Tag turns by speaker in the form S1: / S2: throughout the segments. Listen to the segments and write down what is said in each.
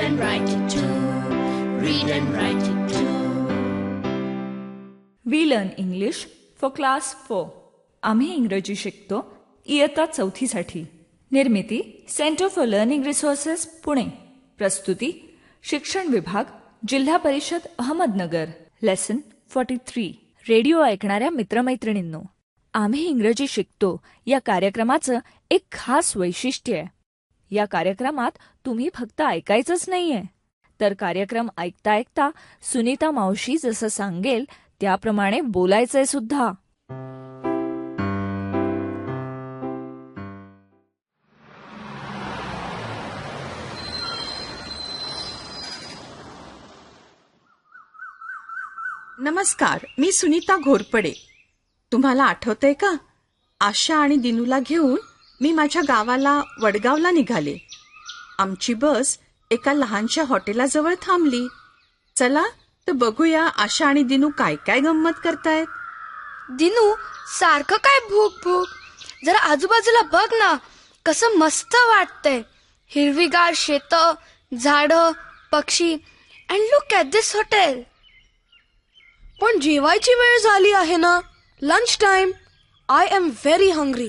S1: and write it too. Read and write it too.
S2: We learn English for class 4. आम्ही इंग्रजी शिकतो इयत्ता 4थी साठी. निर्मिती centre for learning resources Pune. प्रस्तुती शिक्षण विभाग जिल्हा परिषद अहमदनगर. लेसन 43. रेडिओ ऐकणाऱ्या मित्रमैत्रिणींनो, आम्ही इंग्रजी शिकतो या कार्यक्रमाचं एक खास वैशिष्ट्य आहे. या कार्यक्रमात तुम्ही फक्त ऐकायचंच नाहीये, तर कार्यक्रम ऐकता ऐकता सुनीता मावशी जसं सांगेल त्याप्रमाणे बोलायचंय सुद्धा.
S3: नमस्कार, मी सुनीता घोरपडे. तुम्हाला आठवतंय का, आशा आणि दिनूला घेऊन मी माझ्या गावाला वडगावला निघाले. आमची बस एका लहानशा हॉटेलाजवळ थांबली. चला तर बघूया आशा आणि दिनू काय काय गंमत करतायत.
S4: दिनू, सारखं काय भूक भूक, जरा आजूबाजूला बघ ना, कसं मस्त वाटतंय. हिरवीगार शेतं, झाडं, पक्षी, and look at this hotel. पण जेवायची वेळ झाली आहे ना, lunch time. I am very hungry.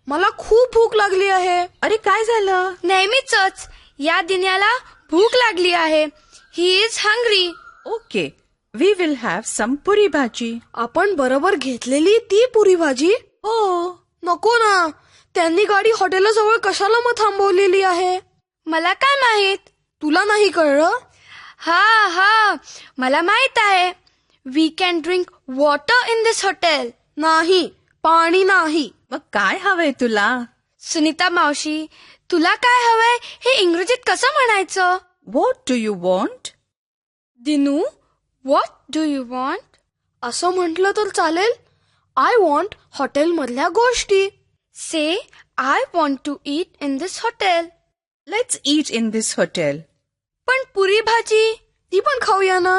S4: मला खूप भूक लागली आहे.
S3: अरे काय झालं?
S4: नेहमीच या दिन्याला भूक लागली आहे. He is hungry.
S3: Okay, we will have some puri bhaji.
S4: आपण बरोबर घेतलेली ती पुरी भाजी?
S3: हो.
S4: नको ना, त्यांनी गाडी हॉटेलाजवळ कशाला मग थांबवलेली आहे? मला काय माहित. तुला नाही कळलं? हा, मला माहित आहे. We can drink water in this hotel. नाही, पाणी नाही.
S3: मग काय हवंय तुला?
S4: सुनीता मावशी, तुला काय हवंय हे इंग्रजीत कसं म्हणायचं?
S3: What do you want?
S4: Dinu, what do you want असं म्हटलं तर चालेल. आय वॉन्ट हॉटेलमधल्या गोष्टी. Say I want to eat in this hotel.
S3: Let's eat in this hotel.
S4: पण पुरी भाजी ती पण खाऊया ना.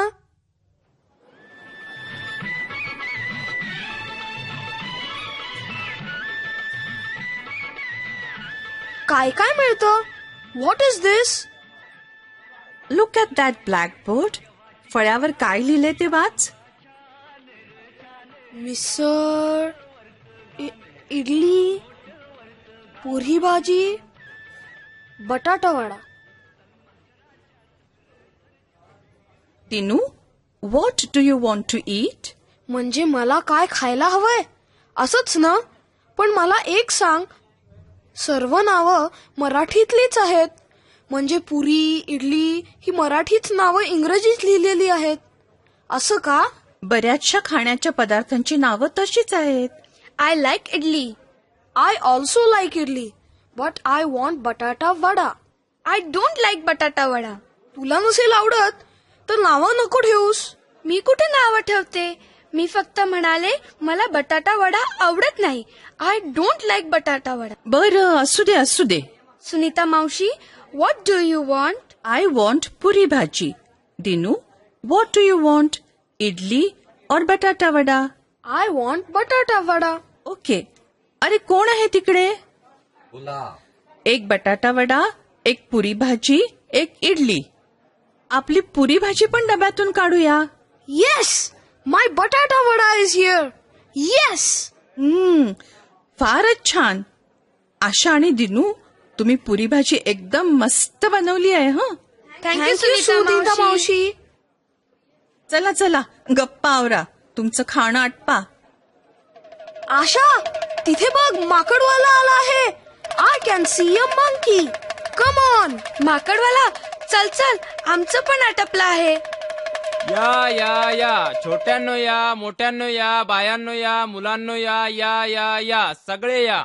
S4: काय काय मिळतं? What is this?
S3: Look at that blackboard. फळ्यावर काय लिहिलंय ते वाच.
S4: मिसळ, idli, puri bhaji, batata vada.
S3: Dinu, what do you want to eat?
S4: म्हणजे मला काय खायला हवंय असंच ना? पण मला एक सांग, सर्व नावं मराठीतलीच आहेत. म्हणजे पुरी, इडली ही मराठीच नावं इंग्रजीत लिहिलेली आहेत असं का?
S3: बऱ्याचशा खाण्याच्या पदार्थांची नावं तशीच आहेत.
S4: I like idli. I also like idli, but I want बटाटा वडा. आय डोंट लाईक बटाटा वडा. तुला नसेल आवडत तर नावं नको ठेवूस. मी कुठे नावं ठेवते? मी फक्त म्हणाले मला बटाटा वडा आवडत नाही. आय डोंट लाईक बटाटा वडा.
S3: बरं, असू दे.
S4: सुनीता मावशी, what do you want?
S3: I want puri bhaji. Dinu, what do you want? Idli और बटाटा वडा?
S4: आय वॉन्ट बटाटा वडा.
S3: ओके. अरे कोण आहे तिकडे? एक बटाटा वडा, एक पुरी भाजी, एक इडली. आपली पुरी भाजी पण डब्यातून काढूया.
S4: येस, माय बटाटा वडा इज हिअर. येस.
S3: फारच छान. आशा आणि दिनू, तुम्ही पुरी भाजी एकदम मस्त बनवली आहे.
S4: थँक्यू सुनीता मावशी.
S3: चला गप्पा आवरा, तुमचं खाणं आटपा.
S4: आशा, तिथे बघ, माकडवाला आला आहे. I can see a monkey. Come on. माकडवाला, चल, आमचं पण आटपलं आहे.
S5: या छोट्यांनो या, मोठ्यांनो या, बायांनो या, मुलांनो या सगळे या.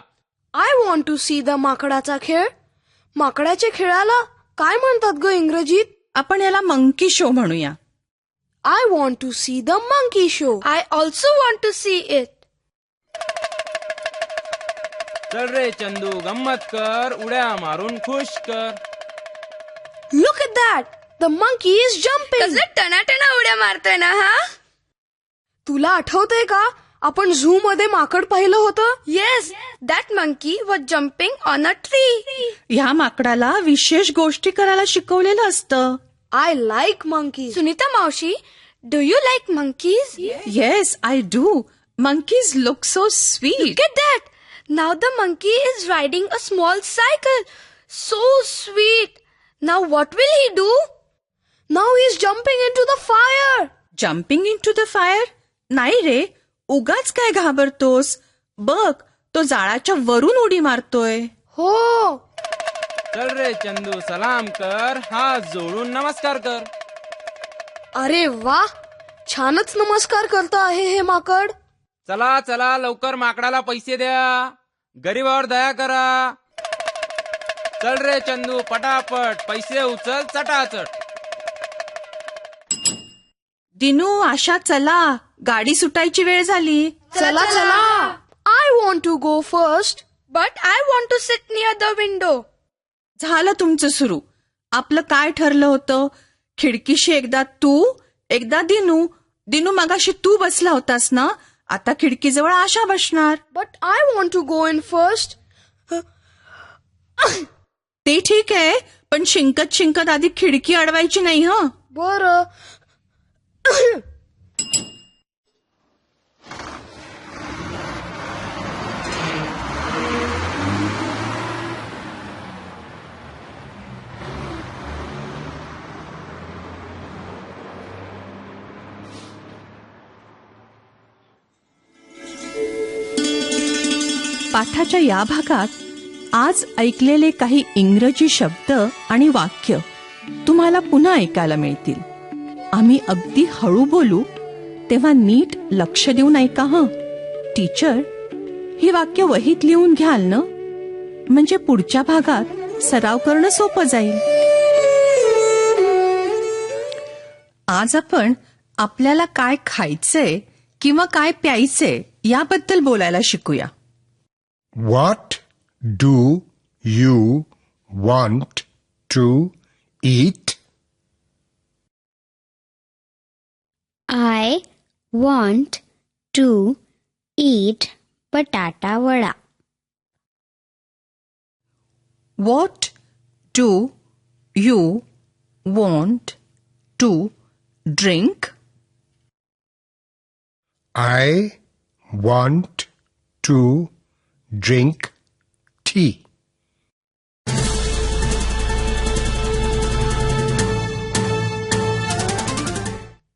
S4: I want to see the माकडाचा खेळ. माकडाच्या खेळाला काय म्हणतात ग इंग्रजीत?
S3: आपण याला मंकी शो म्हणूया.
S4: I want to see the monkey show. I also want to see it.
S5: चल रे चंदू, गंमत कर, उड्या मारून खुश कर.
S4: Look at that, the monkey is jumping. कसं टनाटना उड्या मारतोय ना. हा, तुला आठवतंय का आपण झू मध्ये माकड पाहिलं होतं. Yes, that monkey was jumping on a tree.
S3: ह्या माकडाला विशेष गोष्टी करायला शिकवलेलं असतं.
S4: I like monkeys. सुनीता मावशी, do you like monkeys?
S3: Yes, I do. Monkeys look so sweet.
S4: Look at that. Now the monkey is riding a small cycle. So sweet. Now what will he do? Now he is jumping into the fire.
S3: Jumping into the fire? नाही रे, उगाच काय घाबरतोस? बघ, तो जाळाच्या वरून उडी मारतोय.
S4: हो.
S5: चल रे चंदू, सलाम कर, हात जोडून नमस्कार कर.
S4: अरे वा, छानच नमस्कार करत आहे हे माकड.
S5: चला चला लवकर माकडाला पैसे द्या, गरीबावर दया करा. चल रे चंदू, पटापट पैसे उचल, चटाचट.
S3: दिनू, आशा, चला, गाडी सुटायची वेळ झाली.
S4: चला चला. I want to go first, but I want to sit near the window.
S3: झालं तुमचं सुरू. आपलं काय ठरलं होतं? खिडकीशी एकदा तू, एकदा दिनू. दिनू, मगाशी तू बसला होतास ना, आता खिडकीजवळ आशा बसणार.
S4: But I want to go in first.
S3: ते ठीक आहे, पण शिंकत शिंकत आधी खिडकी अडवायची नाही. हं,
S4: बरं.
S3: पाठाच्या या भागात आज ऐकलेले काही इंग्रजी शब्द आणि वाक्य तुम्हाला पुन्हा ऐकायला मिळतील. आम्ही अगदी हळू बोलू, तेव्हा नीट लक्ष देऊन ऐका. हं, टीचर, ही वाक्य वहीत लिहून घ्याल ना, म्हणजे पुढच्या भागात सराव करणं सोपं जाईल. आज आपण आपल्याला काय खायचंय किंवा काय प्यायचंय याबद्दल बोलायला शिकूया.
S6: What do you want to eat?
S1: I want to eat batata vada.
S3: What do you want to drink?
S6: I want to drink tea.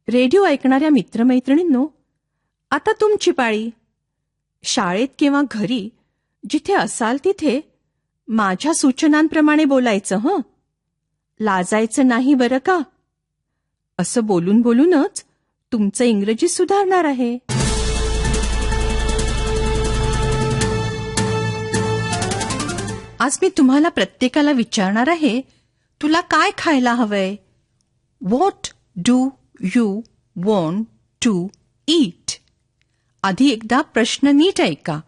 S3: Radio ऐकणाऱ्या मित्रमैत्रिणींनो, आता तुमची पाळी. शाळेत किंवा घरी जिथे असाल तिथे माझ्या सूचनांप्रमाणे बोलायचं. हं, लाजायचं नाही बरं का. असं बोलून बोलूनच तुमचं इंग्रजी सुधारणार आहे. आज मी तुम्हाला प्रत्येकाला विचारणार आहे, तुला काय खायला हवंय? What do you want to eat? आधी एकदा प्रश्न नीट ऐका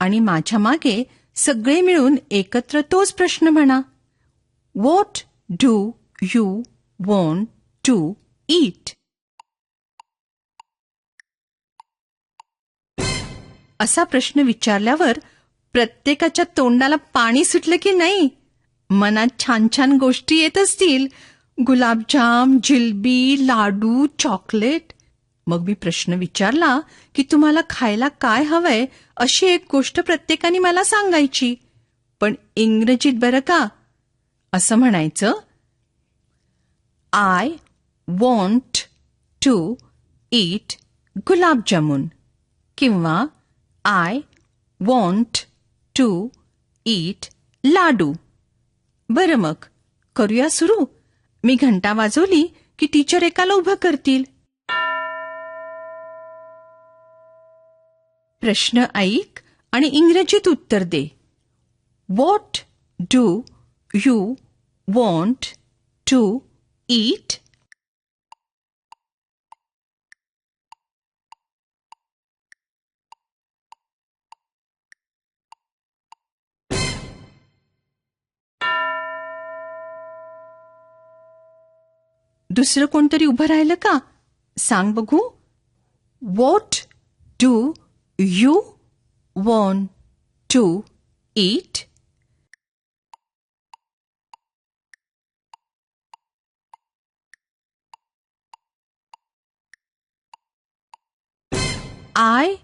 S3: आणि माझ्या मागे सगळे मिळून एकत्र तोच प्रश्न म्हणा. What do you want to eat? असा प्रश्न विचारल्यावर प्रत्येकाच्या तोंडाला पाणी सुटलं की नाही? मनात छान छान गोष्टी येत असतील. गुलाबजाम, जिलबी, लाडू, चॉकलेट. मग मी प्रश्न विचारला की तुम्हाला खायला काय हवंय, अशी एक गोष्ट प्रत्येकाने मला सांगायची, पण इंग्रजीत बरं का. असं म्हणायचं, I want to eat gulab jamun किंवा I want to eat laddu. बरं, मग करूया सुरू. मी घंटा वाजवली की टीचर एकाला उभं करतील. प्रश्न ऐक आणि इंग्रजीत उत्तर दे. What do you want to eat? दुसरं कोणतरी उभं राहिलं का? सांग बघू. What do you want to eat? I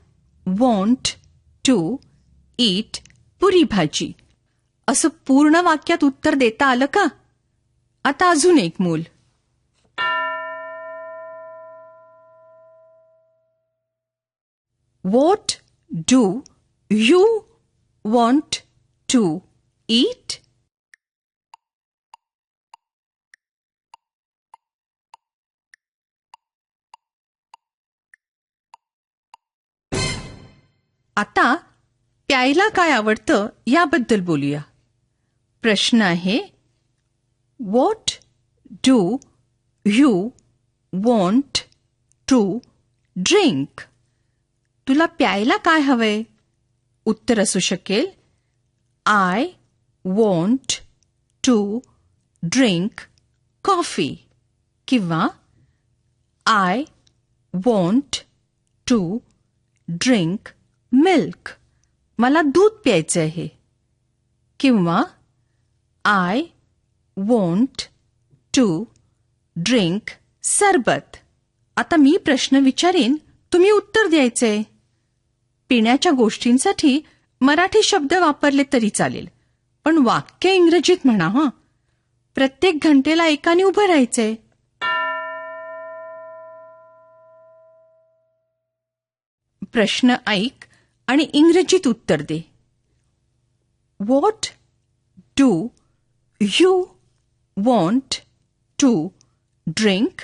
S3: want to eat puri bhaji. असं पूर्ण वाक्यात उत्तर देता आलं का? आता अजून एक मूल. What do you want to eat? आता प्यायला काय आवडतं याबद्दल बोलूया. प्रश्न आहे, What do you want to drink? तुला प्यायला काय हवंय? उत्तर असू शकेल, I want to drink coffee किंवा I want to drink milk. मला दूध प्यायचं आहे. किंवा I want to drink सरबत. आता मी प्रश्न विचारीन, तुम्ही उत्तर द्यायचंय. पिण्याच्या गोष्टींसाठी मराठी शब्द वापरले तरी चालेल, पण वाक्य इंग्रजीत म्हणा. हं, प्रत्येक घंटेला एकाने उभं राहायचंय. प्रश्न ऐक आणि इंग्रजीत उत्तर दे. What do you want to drink?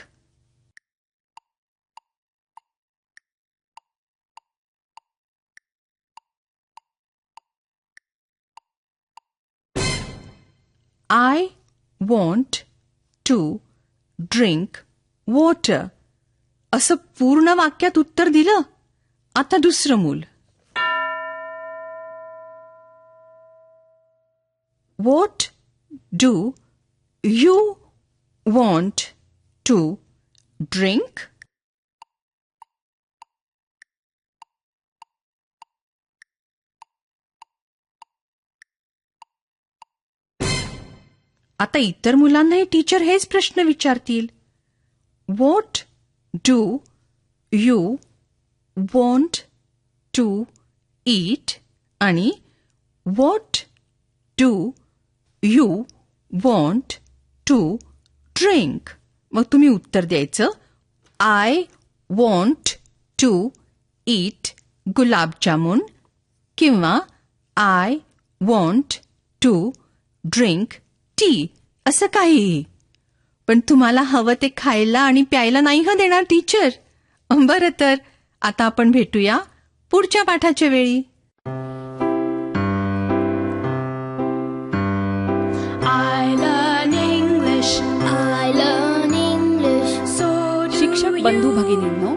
S3: I want to drink water. असं पूर्ण वाक्यात उत्तर दिलं. आता दुसरं मूल. What do you want to drink? आता इतर मुलांनाही टीचर हेच प्रश्न विचारतील. What do you want to eat? आणि What do you want to drink? मग तुम्ही उत्तर द्यायचं, I want to eat gulab jamun किंवा I want to drink tea. असं काहीही. पण तुम्हाला हवं ते खायला आणि प्यायला नाही हं देणार टीचर. बरं तर आता आपण भेटूया पुढच्या पाठाच्या वेळी.
S1: I learn English. I learn English. So do
S7: शिक्षक बंधू
S1: you.
S7: भगिनींनो,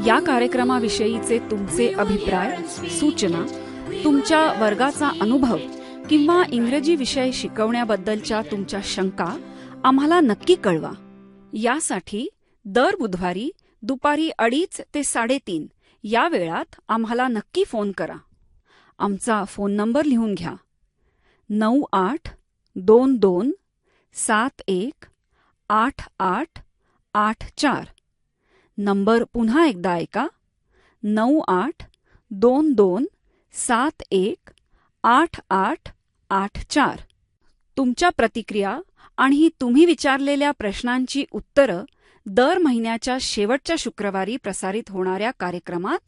S7: या कार्यक्रमाविषयीचे तुमचे अभिप्राय, सूचना, तुमच्या वर्गाचा अनुभव किंवा इंग्रजी विषय शिकवण्याबद्दलच्या तुमच्या शंका आम्हाला नक्की कळवा. यासाठी दर बुधवारी दुपारी 2:30 ते 3:30 या वेळात आम्हाला नक्की फोन करा. आमचा फोन नंबर लिहून घ्या, 9822718884. नंबर पुन्हा एकदा ऐका, 9822718884. तुमच्या प्रतिक्रिया आणि तुम्ही विचारलेल्या प्रश्नांची उत्तरं दर महिन्याच्या शेवटच्या शुक्रवारी प्रसारित होणाऱ्या कार्यक्रमात